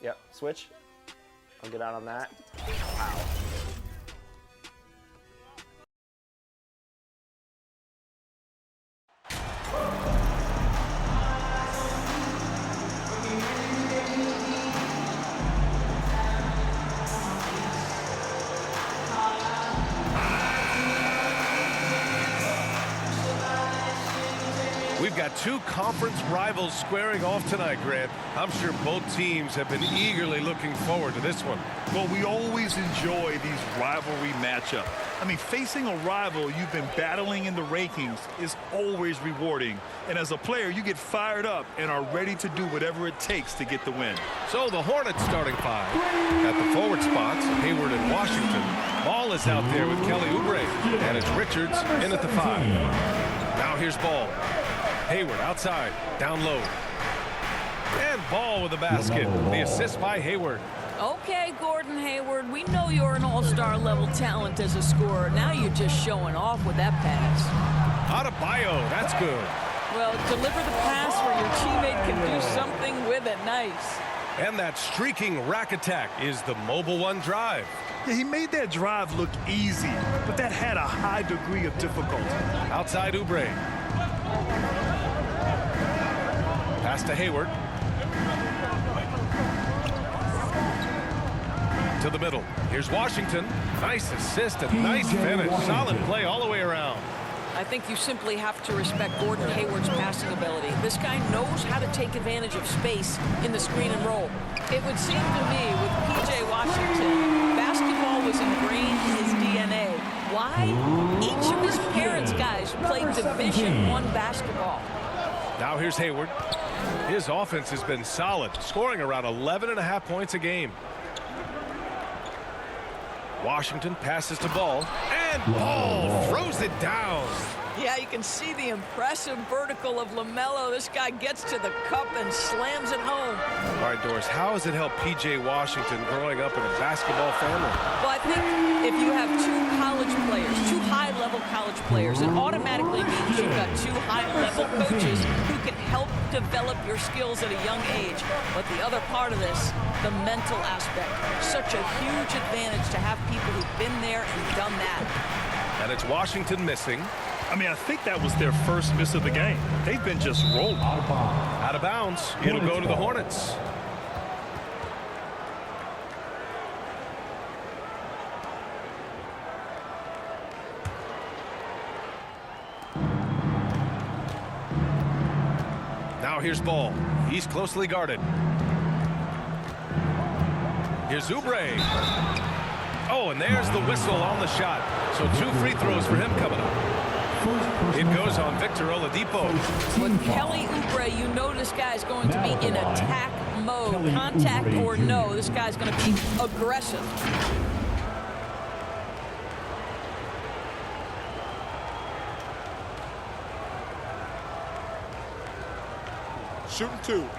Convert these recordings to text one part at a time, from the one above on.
Yep, switch. I'll get out on that. Wow. We've got two conference rivals squaring off tonight, Grant. I'm sure both teams have been eagerly looking forward to this one. Well, we always enjoy these rivalry matchups. I mean, facing a rival you've been battling in the rankings is always rewarding. And as a player, you get fired up and are ready to do whatever it takes to get the win. So the Hornets starting five. At the forward spots, Hayward and Washington. Ball is out there with Kelly Oubre. And it's Richards in at the 5. Now here's Ball. Hayward outside, down low. And Ball with the basket. The assist by Hayward. Okay, Gordon Hayward, we know you're an all-star level talent as a scorer. Now you're just showing off with that pass. Adebayo, that's good. Well, deliver the pass where your teammate can do something with it. Nice. And that streaking rack attack is the Mobile One drive. Yeah, he made that drive look easy, but that had a high degree of difficulty. Outside Oubre. Pass to Hayward. To the middle. Here's Washington. Nice assist and nice finish. Solid play all the way around. I think you simply have to respect Gordon Hayward's passing ability. This guy knows how to take advantage of space in the screen and roll. It would seem to me with P.J. Washington, basketball was ingrained in his DNA. Why? Each of his parents' guys played Division I basketball. Now here's Hayward. His offense has been solid, scoring around 11.5 points a game. Washington passes to Ball, and Ball throws it down. Yeah, you can see the impressive vertical of LaMelo. This guy gets to the cup and slams it home. All right, Doris, how has it helped P.J. Washington growing up in a basketball family? Well, I think if you have two college players, two high-level college players, it automatically means you've got two high-level coaches who can help develop your skills at a young age. But the other part of this, the mental aspect, such a huge advantage to have people who've been there and done that. And it's Washington missing. I mean, I think that was their first miss of the game. They've been just rolling. Out of bounds. It'll go to the Hornets. Now here's Ball. He's closely guarded. Here's Oubre. Oh, and there's the whistle on the shot. So 2 free throws for him coming up. It goes on Victor Oladipo. With Kelly Oubre, you know this guy's going to be in attack mode. Contact or no, this guy's going to be aggressive. Shooting 2.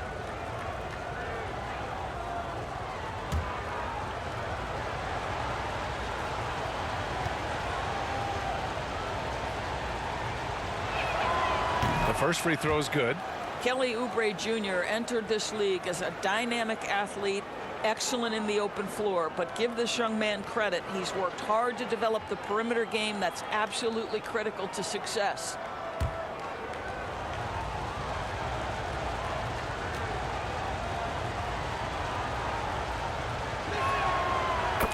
First free throw is good. Kelly Oubre Jr. entered this league as a dynamic athlete, excellent in the open floor, but give this young man credit. He's worked hard to develop the perimeter game that's absolutely critical to success.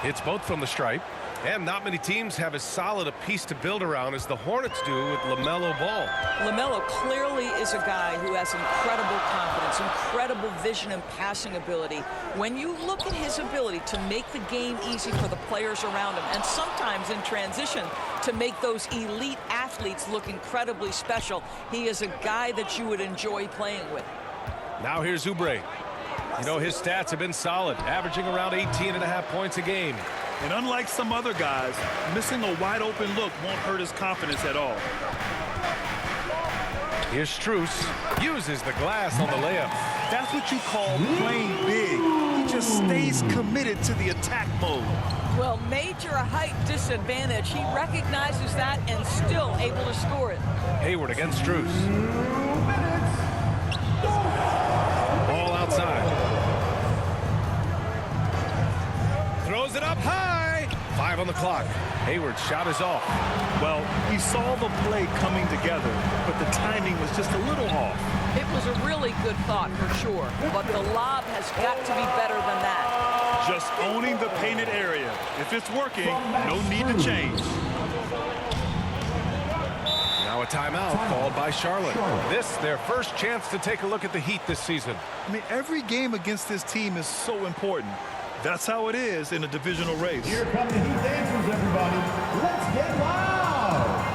It's both from the stripe. And not many teams have as solid a piece to build around as the Hornets do with LaMelo Ball. LaMelo clearly is a guy who has incredible confidence, incredible vision and passing ability. When you look at his ability to make the game easy for the players around him, and sometimes in transition to make those elite athletes look incredibly special, he is a guy that you would enjoy playing with. Now here's Oubre. You know, his stats have been solid, averaging around 18.5 points a game. And unlike some other guys, missing a wide-open look won't hurt his confidence at all. Here's Strus. Uses the glass on the layup. That's what you call playing big. He just stays committed to the attack mode. Well, major height disadvantage. He recognizes that and still able to score it. Hayward against Strus. Ball outside. on the clock. Hayward's shot is off. Well, he saw the play coming together, but the timing was just a little off. It was a really good thought for sure, but the lob has got to be better than that. Just owning the painted area. If it's working, no need to change. Now a timeout called by Charlotte. This, their first chance to take a look at the Heat this season. I mean, every game against this team is so important. That's how it is in a divisional race. Here come the Heat dancers, everybody. Let's get loud!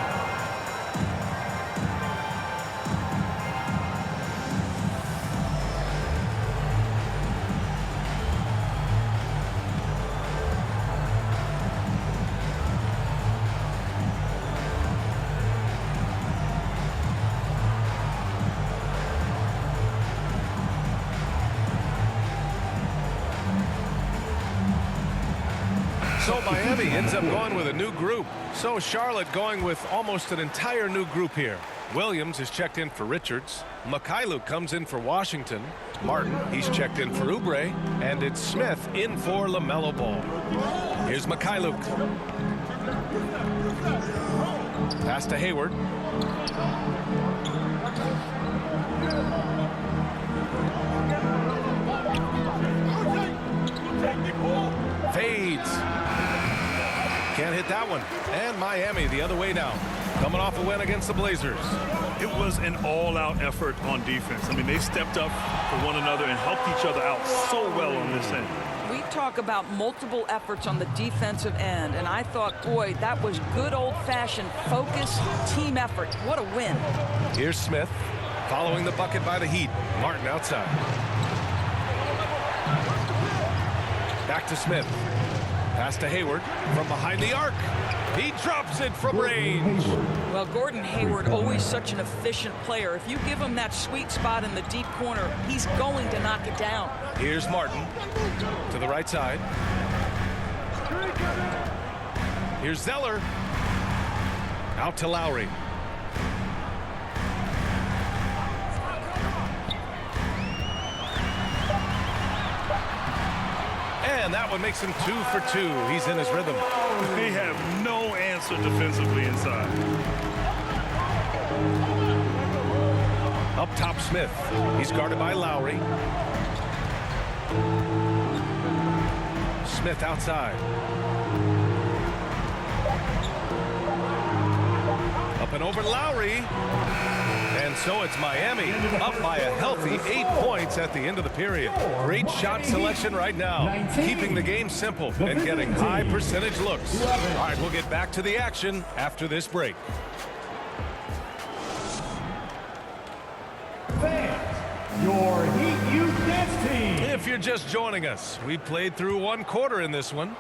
So Miami ends up going with a new group. So Charlotte going with almost an entire new group here. Williams is checked in for Richards. Mikhailuk comes in for Washington. Martin, he's checked in for Oubre. And it's Smith in for LaMelo Ball. Here's Mikhailuk. Pass to Hayward. Fades. Can't hit that one. And Miami the other way now. Coming off a win against the Blazers. It was an all-out effort on defense. I mean, they stepped up for one another and helped each other out so well on this end. We talk about multiple efforts on the defensive end, and I thought, boy, that was good old-fashioned focus, team effort. What a win. Here's Smith following the bucket by the Heat. Martin outside. Back to Smith. Pass to Hayward from behind the arc. He drops it from range. Well, Gordon Hayward, always such an efficient player. If you give him that sweet spot in the deep corner, he's going to knock it down. Here's Martin to the right side. Here's Zeller. Out to Lowry. And that one makes him 2 for 2. He's in his rhythm. They have no answer defensively inside. Up top, Smith. He's guarded by Lowry. Smith outside. Up and over Lowry. And so it's Miami up by a healthy 8 points at the end of the period. Great shot selection right now. Keeping the game simple and getting high percentage looks. All right, we'll get back to the action after this break. Fans, your Heat Youth Dance Team. If you're just joining us, we played through 1 quarter in this one.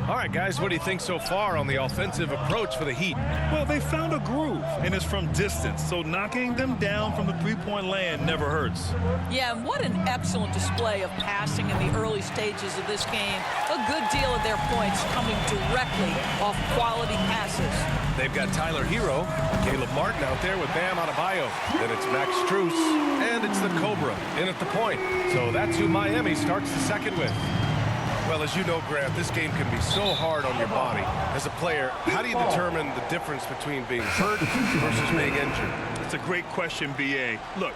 All right, guys, what do you think so far on the offensive approach for the Heat? Well, they found a groove, and it's from distance, so knocking them down from the three-point land never hurts. Yeah, and what an excellent display of passing in the early stages of this game. A good deal of their points coming directly off quality passes. They've got Tyler Hero, Caleb Martin out there with Bam Adebayo. Then it's Max Strus, and it's the Cobra in at the point. So that's who Miami starts the second with. Well, as you know, Grant, this game can be so hard on your body. As a player, how do you determine the difference between being hurt versus being injured? It's a great question, B.A. Look,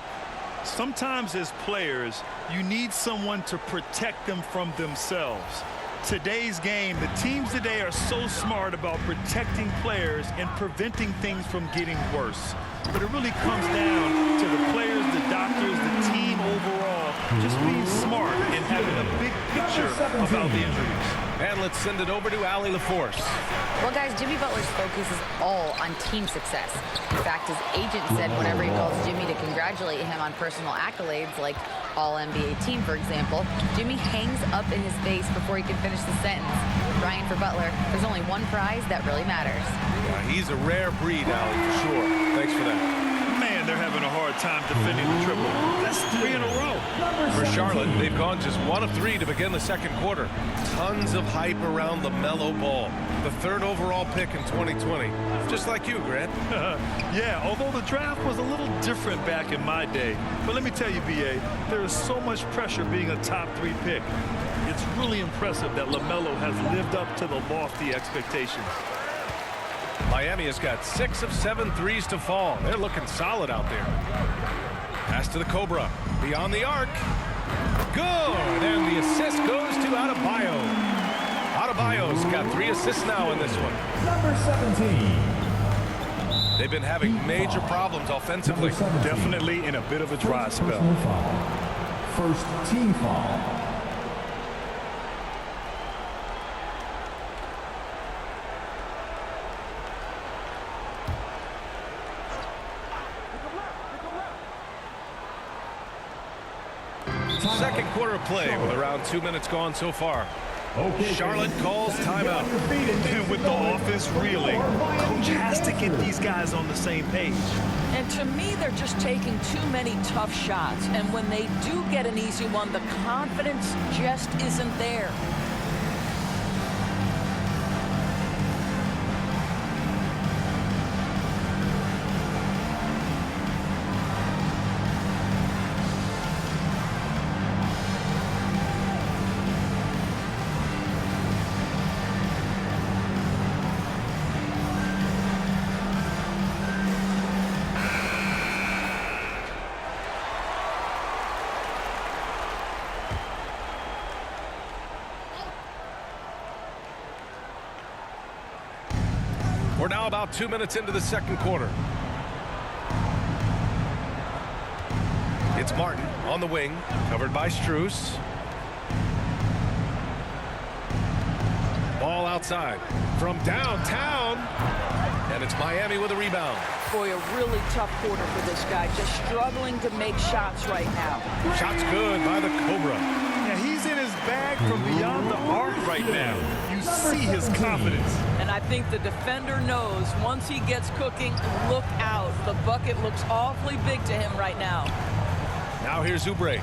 sometimes as players, you need someone to protect them from themselves. Today's game, the teams today are so smart about protecting players and preventing things from getting worse. But it really comes down to the players, the doctors, the team overall, just being smart and having a big picture about the injuries. And let's send it over to Allie LaForce. Well, guys, Jimmy Butler's focus is all on team success. In fact, his agent said whenever he calls Jimmy to congratulate him on personal accolades, like All-NBA team, for example, Jimmy hangs up in his face before he can finish the sentence. Ryan, for Butler, there's only one prize that really matters. Yeah, he's a rare breed, Allie, for sure. Thanks for that. Man, they're having a hard time defending the triple. That's 3 in a row. For Charlotte, they've gone just 1 of 3 to begin the second quarter. Tons of hype around LaMelo Ball, the 3rd overall pick in 2020. Just like you, Grant. Yeah, although the draft was a little different back in my day. But let me tell you, B.A., there is so much pressure being a top 3 pick. It's really impressive that LaMelo has lived up to the lofty expectations. Miami has got 6 of 7 threes to fall. They're looking solid out there. Pass to the Cobra. Beyond the arc. Good. And the assist goes to Adebayo. Adebayo's got 3 assists now in this one. Number 17. They've been having major problems offensively. Definitely in a bit of a dry spell. First team foul. Second quarter of play with around 2 minutes gone so far. Okay, Charlotte calls timeout. And with the offense reeling, coach has to get these guys on the same page. And to me, they're just taking too many tough shots. And when they do get an easy one, the confidence just isn't there. We're now about 2 minutes into the second quarter. It's Martin on the wing, covered by Strus. Ball outside from downtown, and it's Miami with a rebound. Boy, a really tough quarter for this guy, just struggling to make shots right now. Shot's good by the Cobra. Yeah, he's in his bag from beyond the arc right now. You see his confidence. And I think the defender knows once he gets cooking, look out. The bucket looks awfully big to him right now. Now here's Oubre.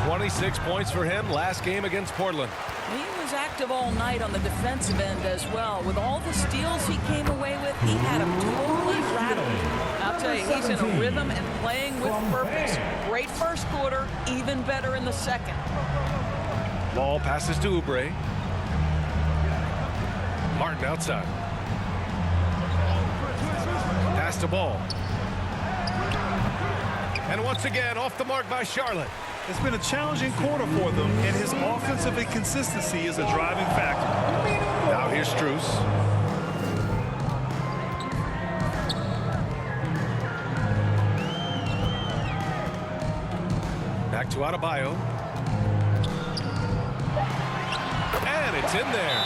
26 points for him last game against Portland. He was active all night on the defensive end as well. With all the steals he came away with, he had him totally rattled. I'll tell you, he's in a rhythm and playing with purpose. Great first quarter, even better in the second. Ball passes to Oubre. Martin outside. Pass to Ball. And once again, off the mark by Charlotte. It's been a challenging quarter for them, and his offensive inconsistency is a driving factor. Now here's Strus. Back to Adebayo. And it's in there.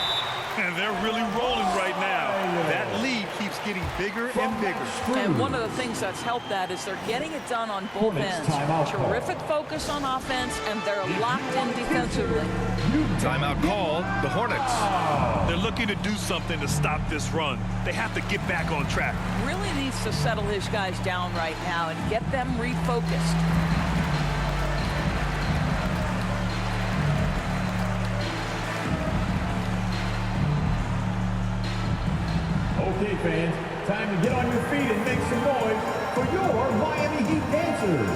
And they're really rolling right now. That lead keeps getting bigger and bigger. And one of the things that's helped that is they're getting it done on both ends. Terrific focus on offense, and they're locked in defensively. Timeout called. The Hornets. They're looking to do something to stop this run. They have to get back on track. Really needs to settle his guys down right now and get them refocused. Okay, fans, time to get on your feet and make some noise for your Miami Heat dancers.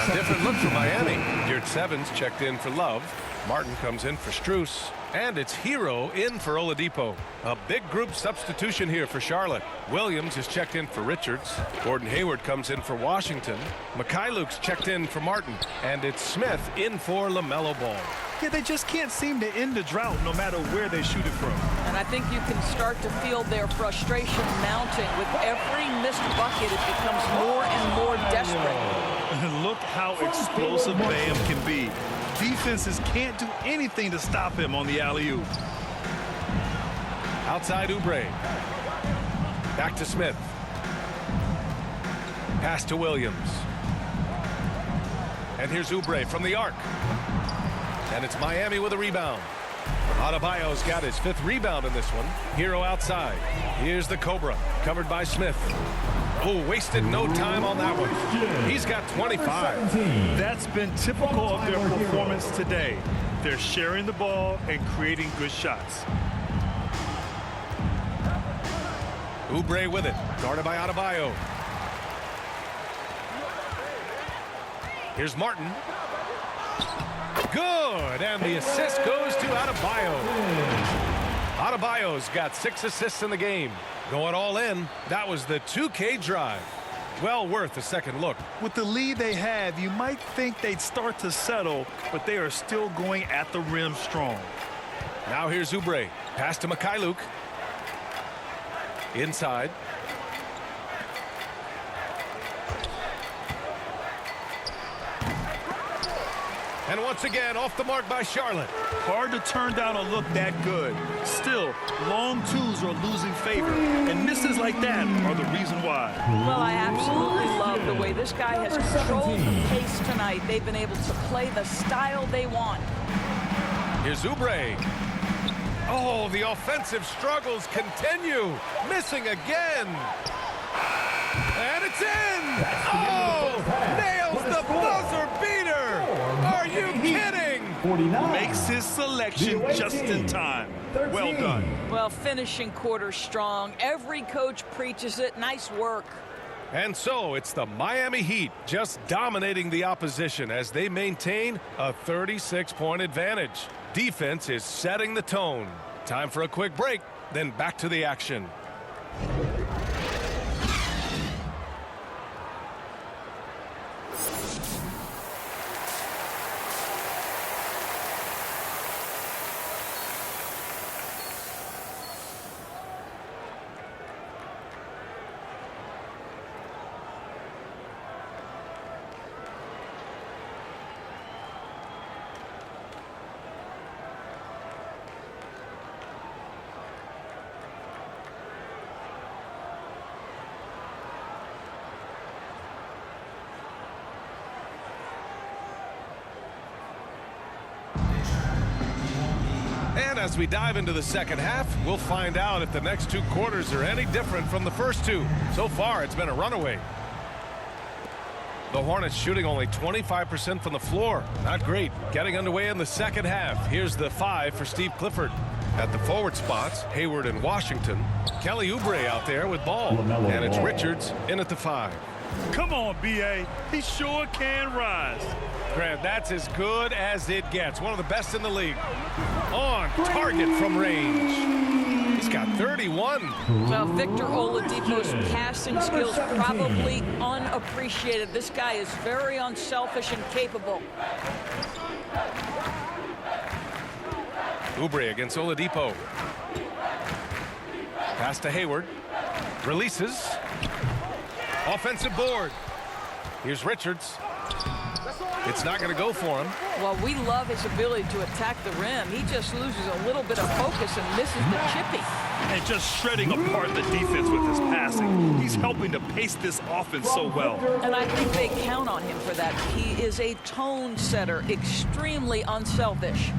A different look for Miami. Geert Evans checked in for Love. Martin comes in for Strus. And it's Hero in for Oladipo. A big group substitution here for Charlotte. Williams is checked in for Richards. Gordon Hayward comes in for Washington. Mikhailuk's checked in for Martin. And it's Smith in for LaMelo Ball. Yeah, they just can't seem to end the drought no matter where they shoot it from. And I think you can start to feel their frustration mounting. With every missed bucket, it becomes more and more desperate. Look how explosive Bam can be. Defenses can't do anything to stop him on the alley-oop. Outside Oubre. Back to Smith. Pass to Williams. And here's Oubre from the arc. And it's Miami with a rebound. Adebayo's got his 5th rebound in this one. Hero outside. Here's the Cobra, covered by Smith. Oh, wasted no time on that one. He's got 25. That's been typical of their performance today. They're sharing the ball and creating good shots. Oubre with it, guarded by Adebayo. Here's Martin. Good, and the assist goes to Adebayo. Adebayo's got 6 assists in the game. Going all in, that was the 2K drive. Well worth a second look. With the lead they have, you might think they'd start to settle, but they are still going at the rim strong. Now here's Oubre. Pass to Mikhailuk. Inside. And once again, off the mark by Charlotte. Hard to turn down a look that good. Still, long twos are losing favor, and misses like that are the reason why. Well, I absolutely love the way this guy has controlled the pace tonight. They've been able to play the style they want. Here's Oubre. Oh, the offensive struggles continue. Missing again. And it's in. Oh, nails the buzzer beater. Are you kidding? 49. Makes his selection just in time. Well done. Well, finishing quarter strong. Every coach preaches it. Nice work. And so it's the Miami Heat just dominating the opposition as they maintain a 36-point advantage. Defense is setting the tone. Time for a quick break, then back to the action. And as we dive into the second half, we'll find out if the next 2 quarters are any different from the first 2. So far, it's been a runaway. The Hornets shooting only 25% from the floor. Not great. Getting underway in the second half. Here's the 5 for Steve Clifford. At the forward spots, Hayward and Washington. Kelly Oubre out there with ball. And it's Richards in at the 5. Come on, B.A. He sure can rise. Grant, that's as good as it gets. One of the best in the league. On target from range. He's got 31. Well, Victor Oladipo's passing skills probably unappreciated. This guy is very unselfish and capable. Oubre against Oladipo. Pass to Hayward. Releases. Offensive board. Here's Richards. It's not going to go for him. Well, we love his ability to attack the rim. He just loses a little bit of focus and misses the chippy. And just shredding apart the defense with his passing. He's helping to pace this offense so well. And I think they count on him for that. He is a tone setter, extremely unselfish.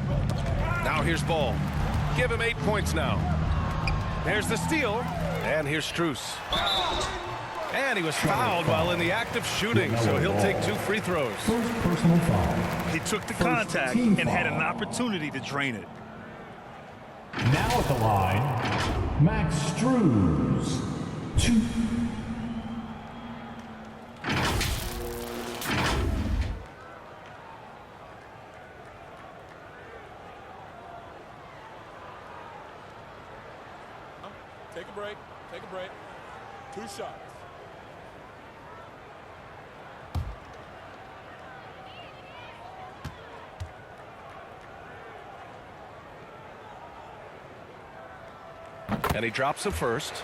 Now here's Ball. Give him 8 points now. There's the steal. And here's Strus. And he was fouled while in the act of shooting, so he'll take 2 free throws. First personal foul. He took the contact and had an opportunity to drain it. Now at the line, Max Strus. 2. Take a break. Take a break. 2 shots. And he drops the first.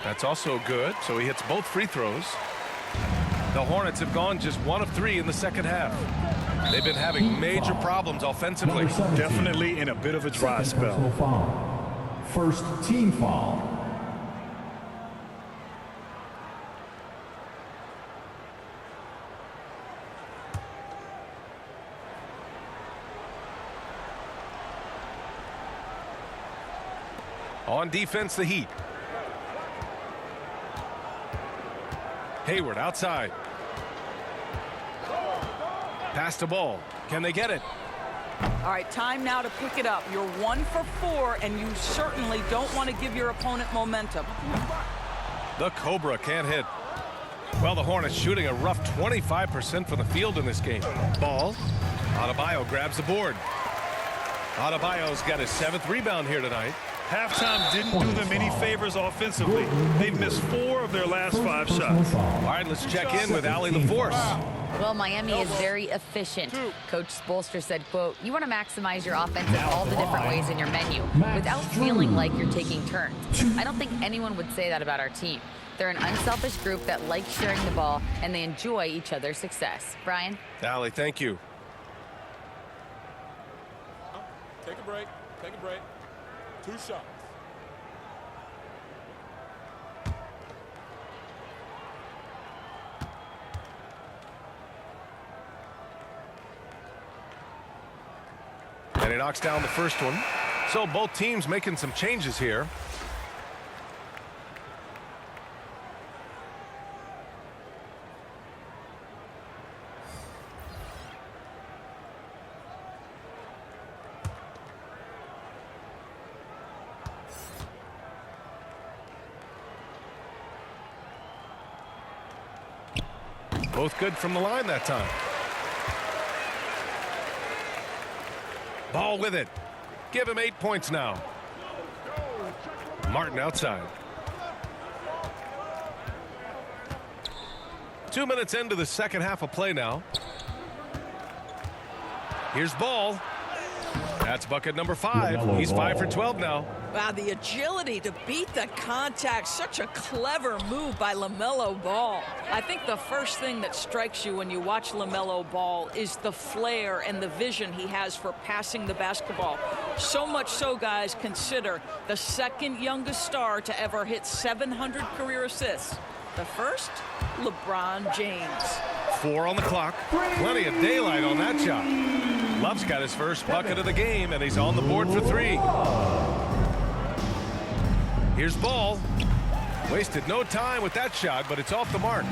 That's also good, so he hits both free throws. The Hornets have gone just 1 of 3 in the second half. They've been having major problems offensively. Definitely in a bit of a dry spell. Foul. First team foul. On defense, the Heat. Hayward outside. Pass the ball. Can they get it? All right, time now to pick it up. You're 1 for 4, and you certainly don't want to give your opponent momentum. The Cobra can't hit. Well, the Hornets shooting a rough 25% from the field in this game. Ball. Adebayo grabs the board. Adebayo's got his 7th rebound here tonight. Halftime didn't do them any favors offensively. They've missed 4 of their last 5 shots. All right, let's check in with Allie LaForce. Well, Miami is very efficient. Coach Spoelstra said, quote, "You want to maximize your offense in all the different ways in your menu without feeling like you're taking turns." I don't think anyone would say that about our team. They're an unselfish group that likes sharing the ball, and they enjoy each other's success. Brian? Allie, thank you. Take a break. Take a break. 2 shots. And he knocks down the first one. So both teams making some changes here. Both good from the line that time. Ball with it. Give him 8 points now. Martin outside. 2 minutes into the second half of play now. Here's Ball. That's bucket number 5. He's 5 for 12 now. Wow, the agility to beat the contact. Such a clever move by LaMelo Ball. I think the first thing that strikes you when you watch LaMelo Ball is the flair and the vision he has for passing the basketball. So much so, guys, consider the 2nd youngest star to ever hit 700 career assists. The first, LeBron James. 4 on the clock. Plenty of daylight on that shot. Love's got his first bucket of the game, and he's on the board for 3. Here's Ball. Wasted no time with that shot, but it's off the mark.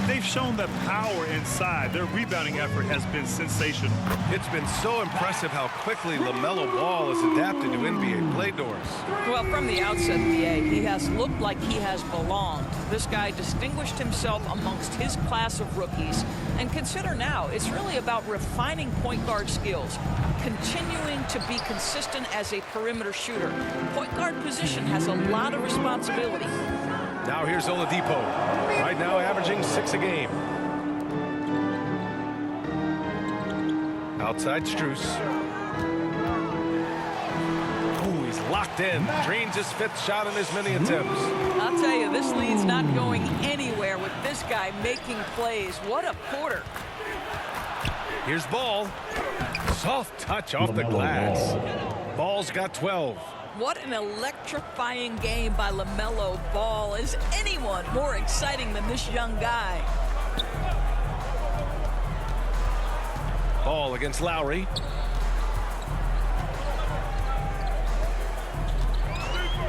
They've shown the power inside. Their rebounding effort has been sensational. It's been so impressive how quickly LaMelo Ball has adapted to NBA play doors. Well, from the outset, B.A., he has looked like he has belonged. This guy distinguished himself amongst his class of rookies. And consider now, it's really about refining point guard skills, continuing to be consistent as a perimeter shooter. Point guard position has a lot of responsibility. Now here's Oladipo. Right now averaging 6 a game. Outside Strus. Ooh, he's locked in. Drains his 5th shot in as many attempts. I'll tell you, this lead's not going anywhere with this guy making plays. What a quarter. Here's Ball. Soft touch off the glass. Ball's got 12. What an electrifying game by LaMelo Ball. Is anyone more exciting than this young guy? Ball against Lowry.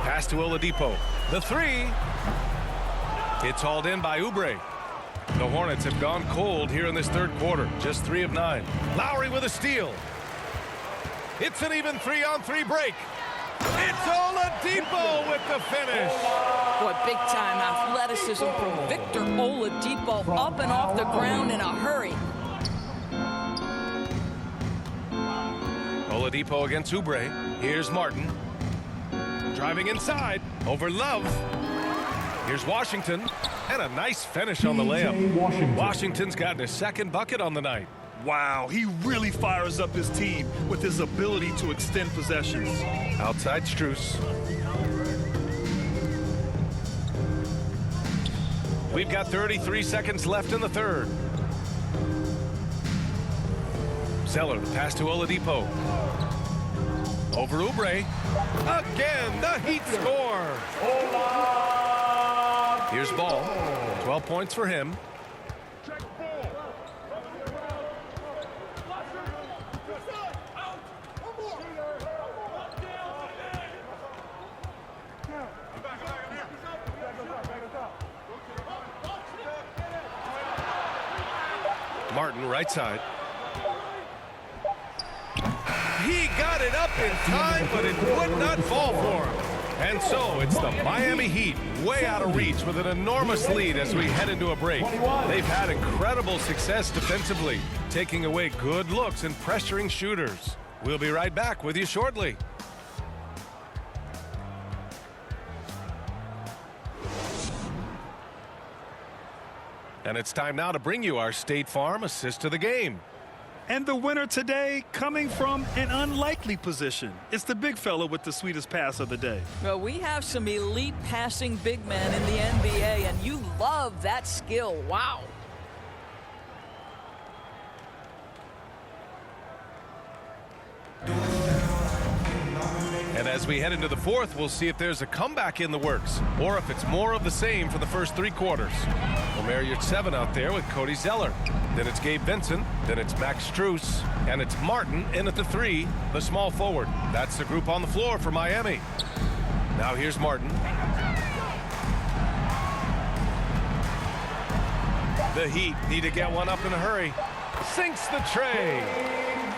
Pass to Oladipo. The 3. It's hauled in by Oubre. The Hornets have gone cold here in this 3rd quarter. Just 3 of 9. Lowry with a steal. It's an even 3-on-3 break. It's Oladipo with the finish. Boy, big-time athleticism from Victor Oladipo, up and off the ground in a hurry. Oladipo against Oubre. Here's Martin. Driving inside. Over Love. Here's Washington. And a nice finish on the layup. Washington's gotten his 2nd bucket on the night. Wow, he really fires up his team with his ability to extend possessions. Outside Strus. We've got 33 seconds left in the third. Zeller, the pass to Oladipo. Over Oubre. Again, the Heat score. Here's Ball. 12 points for him. Martin, right side. He got it up in time, but it would not fall for him. And so it's the Miami Heat way out of reach with an enormous lead as we head into a break. They've had incredible success defensively, taking away good looks and pressuring shooters. We'll be right back with you shortly. And it's time now to bring you our State Farm assist to the game. And the winner today coming from an unlikely position. It's the big fella with the sweetest pass of the day. Well, we have some elite passing big men in the NBA, and you love that skill. Wow. And as we head into the fourth, we'll see if there's a comeback in the works or if it's more of the same for the first three quarters. Omer Yurtseven out there with Cody Zeller. Then it's Gabe Vincent. Then it's Max Strus. And it's Martin in at the three, the small forward. That's the group on the floor for Miami. Now here's Martin. The Heat need to get one up in a hurry. Sinks the tray.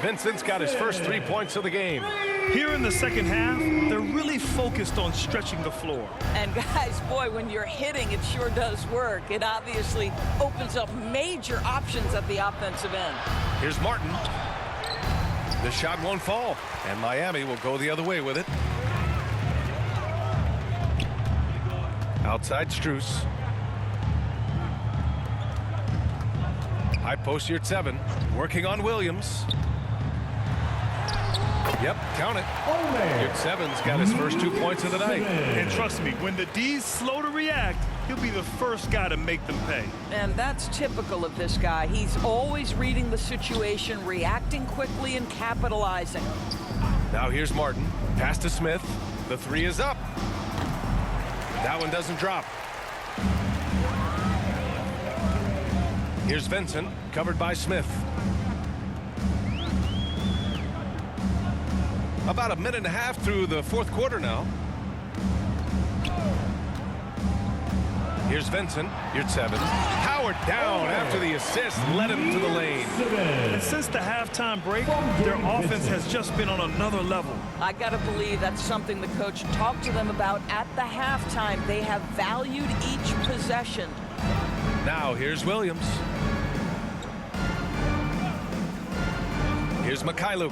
Vincent's got his first 3 points of the game. Here in the second half, they're really focused on stretching the floor. And guys, boy, when you're hitting, it sure does work. It obviously opens up major options at the offensive end. Here's Martin. The shot won't fall, and Miami will go the other way with it. Outside Strus. High post Yurtseven, working on Williams. Yep, count it. Yurtseven's got his first 2 points of the night. And trust me, when the D's slow to react, he'll be the first guy to make them pay. And that's typical of this guy. He's always reading the situation, reacting quickly, and capitalizing. Now here's Martin. Pass to Smith. The three is up. That one doesn't drop. Here's Vincent, covered by Smith. About a minute and a half through the fourth quarter now. Here's Vincent. Yurtseven. Howard down after the assist led him to the lane. And since the halftime break, their offense has just been on another level. I got to believe that's something the coach talked to them about at the halftime. They have valued each possession. Now here's Williams. Here's Mikhailuk.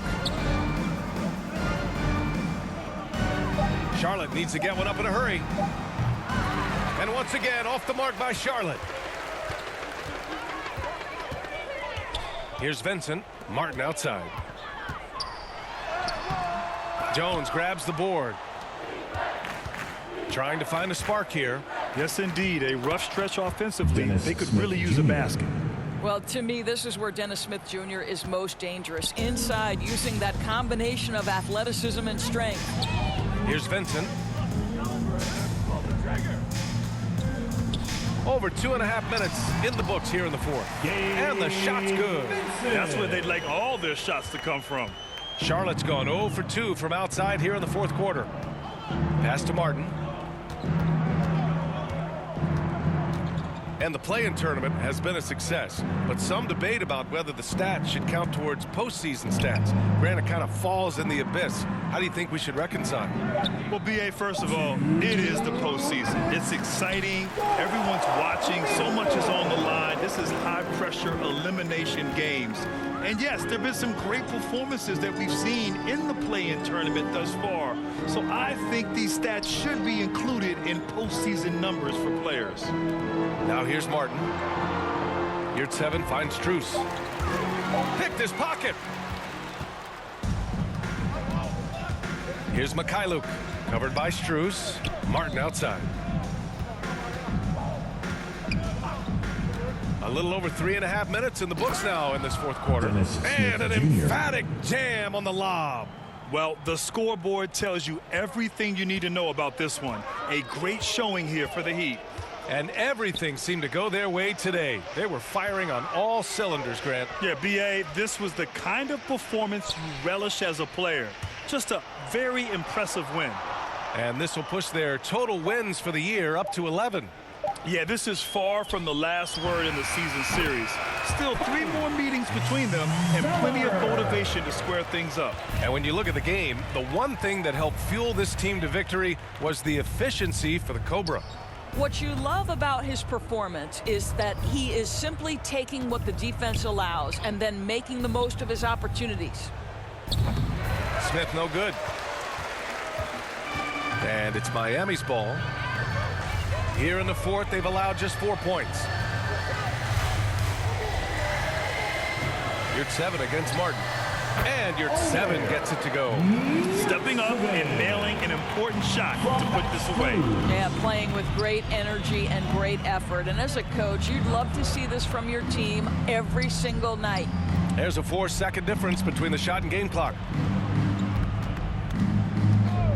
Charlotte needs to get one up in a hurry. And once again, off the mark by Charlotte. Here's Vincent. Martin outside. Jones grabs the board. Trying to find a spark here. Yes, indeed. A rough stretch offensively. They could really use a basket. Well, to me, this is where Dennis Smith Jr. is most dangerous. Inside, using that combination of athleticism and strength. Here's Vincent. Over 2.5 minutes in the books here in the fourth. And the shot's good. That's where they'd like all their shots to come from. Charlotte's gone 0 for 2 from outside here in the fourth quarter. Pass to Martin. And the play-in tournament has been a success, but some debate about whether the stats should count towards postseason stats. Granted, kind of falls in the abyss. How do you think we should reconcile? Well, B.A., first of all, it is the postseason. It's exciting. Everyone's watching. So much is on the line. This is high-pressure elimination games. And yes, there have been some great performances that we've seen in the play-in tournament thus far. So I think these stats should be included in postseason numbers for players. Now here's Martin. Yurtseven finds Strus. Picked his pocket. Here's Mikhailuk, covered by Strus. Martin outside. little over 3.5 minutes in the books now in this fourth quarter. And an emphatic jam on the lob. Well, the scoreboard tells you everything you need to know about this one. A great showing here for the Heat. And everything seemed to go their way today. They were firing on all cylinders, Grant. Yeah, B.A., this was the kind of performance you relish as a player. Just a very impressive win. And this will push their total wins for the year up to 11. Yeah, this is far from the last word in the season series. Still 3 more meetings between them and plenty of motivation to square things up. And when you look at the game, the one thing that helped fuel this team to victory was the efficiency for the Cobra. What you love about his performance is that he is simply taking what the defense allows and then making the most of his opportunities. Smith no good. And it's Miami's ball. Here in the fourth, they've allowed just 4 points. Yurt-7 against Martin. And Yurt-7 gets it to go. Stepping up and nailing an important shot to put this away. Yeah, playing with great energy and great effort. And as a coach, you'd love to see this from your team every single night. There's a 4-second difference between the shot and game clock.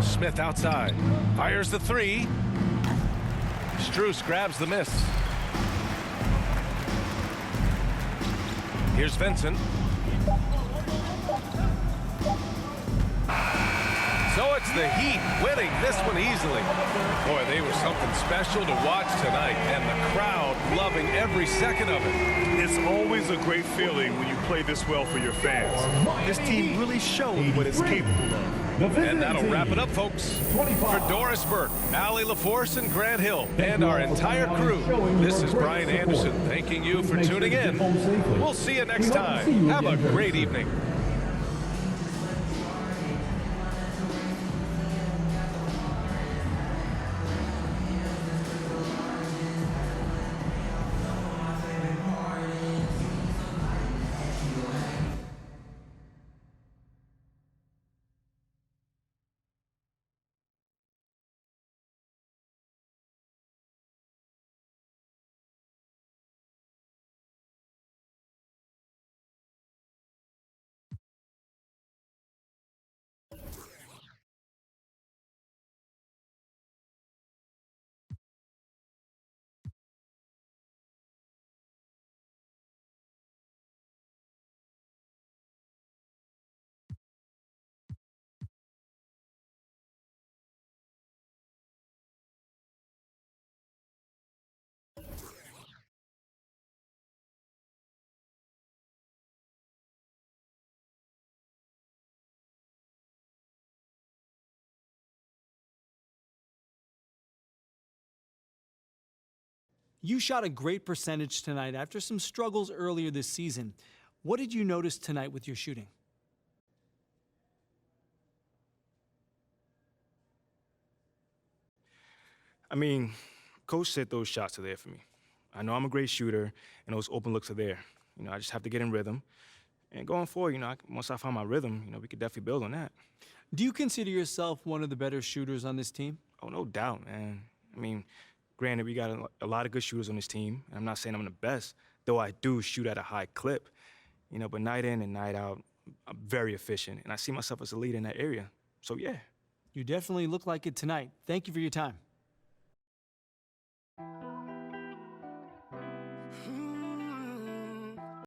Smith outside. Fires the 3. Strus grabs the miss. Here's Vincent. So it's the Heat winning this one easily. Boy, they were something special to watch tonight, and the crowd loving every second of it. It's always a great feeling when you play this well for your fans. This team really showed what it's capable of. And that'll wrap it up, folks. For Doris Burke, Allie LaForce, and Grant Hill, and our entire crew, this is Brian Anderson thanking you for tuning in. We'll see you next time. Have a great evening. You shot a great percentage tonight after some struggles earlier this season. What did you notice tonight with your shooting? I mean, Coach said those shots are there for me. I know I'm a great shooter, and those open looks are there. I just have to get in rhythm. And going forward, once I find my rhythm, we could definitely build on that. Do you consider yourself one of the better shooters on this team? Oh, no doubt, man. I mean, granted, we got a lot of good shooters on this team, and I'm not saying I'm the best, though I do shoot at a high clip. But night in and night out, I'm very efficient, and I see myself as a leader in that area. So, yeah. You definitely look like it tonight. Thank you for your time.